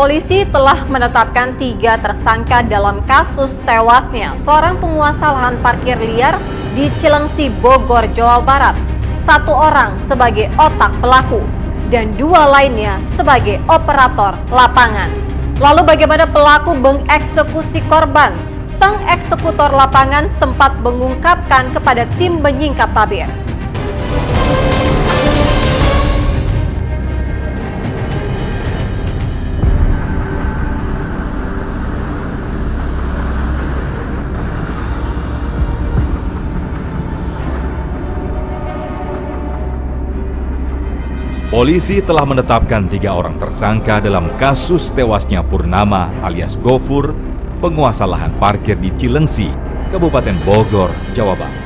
Polisi telah menetapkan 3 tersangka dalam kasus tewasnya seorang penguasa lahan parkir liar di Cilengsi, Bogor, Jawa Barat. 1 orang sebagai otak pelaku dan 2 lainnya sebagai operator lapangan. Lalu bagaimana pelaku mengeksekusi korban? Sang eksekutor lapangan sempat mengungkapkan kepada tim menyingkap tabir. Polisi telah menetapkan 3 orang tersangka dalam kasus tewasnya Purnama alias Gofur, penguasa lahan parkir di Cilengsi, Kabupaten Bogor, Jawa Barat.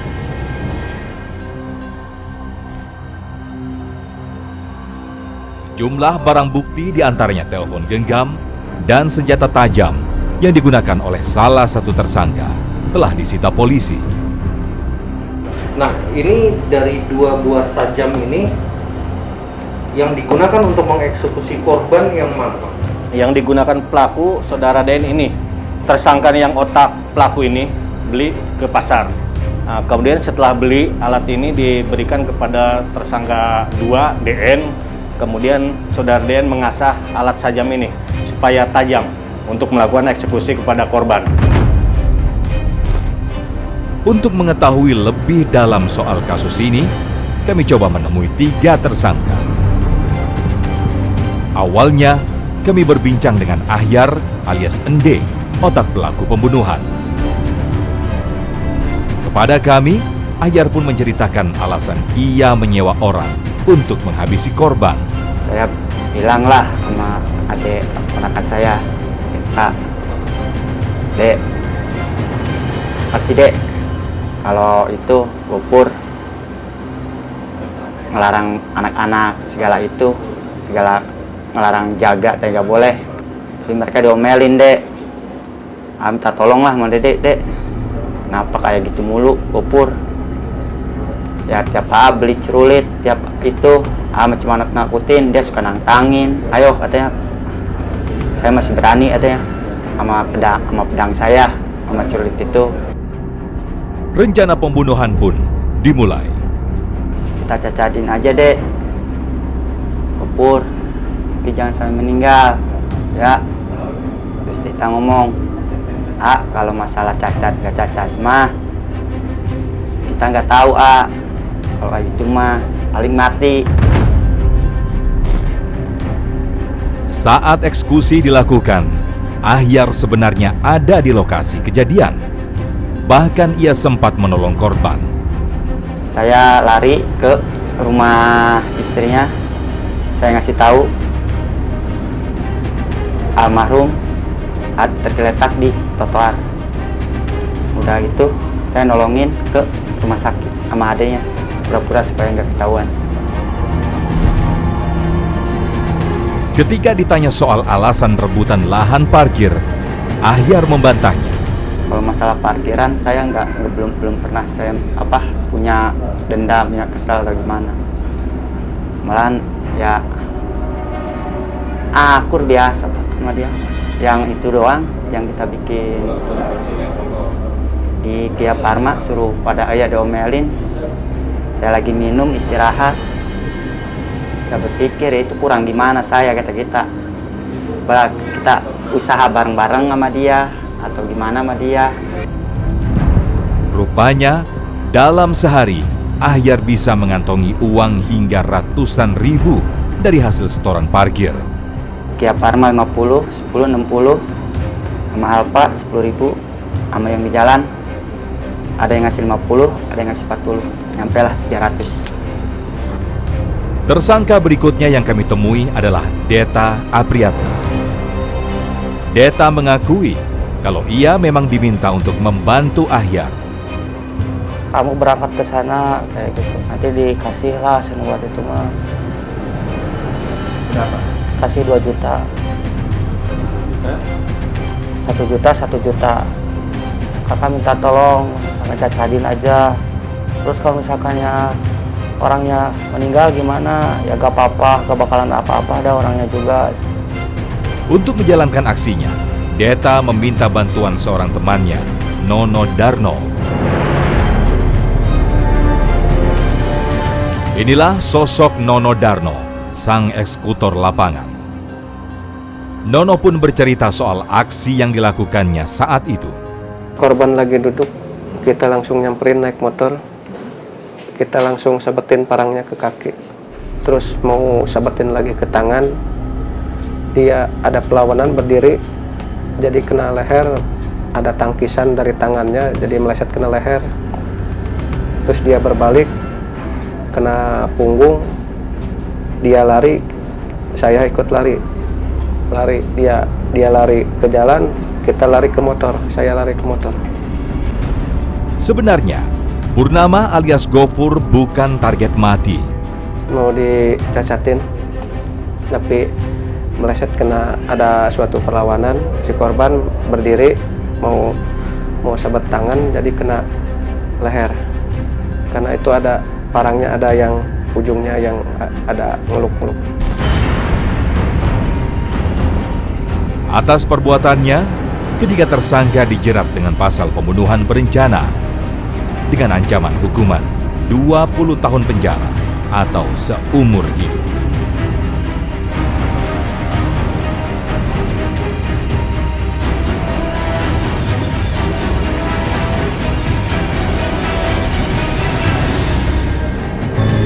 Sejumlah barang bukti diantaranya telepon genggam dan senjata tajam yang digunakan oleh salah satu tersangka telah disita polisi. Nah, ini dari 2 buah sajam ini yang digunakan untuk mengeksekusi korban yang mana, Pak? Yang digunakan pelaku, saudara Den ini, tersangka yang otak pelaku ini beli ke pasar. Nah, kemudian setelah beli, alat ini diberikan kepada tersangka 2, DN. Kemudian saudara DN mengasah alat sajam ini supaya tajam untuk melakukan eksekusi kepada korban. Untuk mengetahui lebih dalam soal kasus ini, kami coba menemui 3 tersangka. Awalnya, kami berbincang dengan Ahyar alias Ende, otak pelaku pembunuhan. Kepada kami, Ahyar pun menceritakan alasan ia menyewa orang untuk menghabisi korban. Saya bilanglah sama adik ponakan saya, Kak, Dek, kasih Dek, kalau itu Gopur ngelarang anak-anak segala itu, ngelarang jaga, nggak boleh. Tapi mereka diomelin, Dek. Minta tolonglah sama Dedek, Dek. Kenapa kayak gitu mulu, Gopur? Ya tiap hari beli cerulit, tiap itu cuma nakutin, dia suka nantangin. Ayo katanya, saya masih berani katanya sama pedang saya, sama cerulit itu. Rencana pembunuhan pun dimulai. Kita cacadin aja, Dek. Gopur, jangan sampai meninggal, ya. Terus kita ngomong, kalau masalah cacat nggak cacat mah kita nggak tahu, kalau kayak gitu mah paling mati. Saat eksekusi dilakukan, Ahyar sebenarnya ada di lokasi kejadian. Bahkan ia sempat menolong korban. Saya lari ke rumah istrinya, saya ngasih tahu almarhum tergeletak di trotoar. Udah gitu, saya nolongin ke rumah sakit sama adanya, pura-pura supaya nggak ketahuan. Ketika ditanya soal alasan rebutan lahan parkir, Ahyar membantahnya. Kalau masalah parkiran, saya belum pernah saya punya dendam, punya kesal atau gimana. Malahan ya akur biasa Pak sama dia. Yang itu doang yang kita bikin gitu. Di Kia Farma suruh pada ayah diomelin. Saya lagi minum istirahat. Kita berpikir itu kurang gimana saya, kata kita. Kita usaha bareng-bareng sama dia atau gimana sama dia. Rupanya dalam sehari Ahyar bisa mengantongi uang hingga ratusan ribu dari hasil setoran parkir. Kia Farma 50, 10, 60, sama Alfa 10.000, sama yang di jalan ada yang ngasih 50, ada yang ngasih 40, nyampe lah 300. Tersangka berikutnya yang kami temui adalah Deta Apriyatna. Deta mengakui kalau ia memang diminta untuk membantu Ahyar. Kamu berangkat ke sana kayak gitu, nanti dikasih lah buat itu mah. Berapa? Kasih 2 juta. 1 juta, 1 juta. Kakak minta tolong, sama cacadin aja. Terus kalau misalkannya orangnya meninggal gimana? Ya gak apa-apa, gak bakalan apa-apa, ada orangnya juga. Untuk menjalankan aksinya, Deta meminta bantuan seorang temannya, Nono Darno. Inilah sosok Nono Darno, sang eksekutor lapangan. Nono pun bercerita soal aksi yang dilakukannya saat itu. Korban lagi duduk, kita langsung nyamperin naik motor. Kita langsung sabetin parangnya ke kaki. Terus mau sabetin lagi ke tangan. Dia ada perlawanan berdiri, jadi kena leher. Ada tangkisan dari tangannya, jadi meleset kena leher. Terus dia berbalik, kena punggung. Dia lari, saya ikut lari. Dia lari ke jalan, kita lari ke motor, saya lari ke motor. Sebenarnya, Purnama alias Gofur bukan target mati. Mau dicacatin, tapi meleset kena ada suatu perlawanan. Si korban berdiri mau sabet tangan, jadi kena leher. Karena itu ada parangnya, ada yang ujungnya yang ada ngeluk-ngeluk. Atas perbuatannya, ketiga tersangka dijerat dengan pasal pembunuhan berencana dengan ancaman hukuman 20 tahun penjara atau seumur hidup.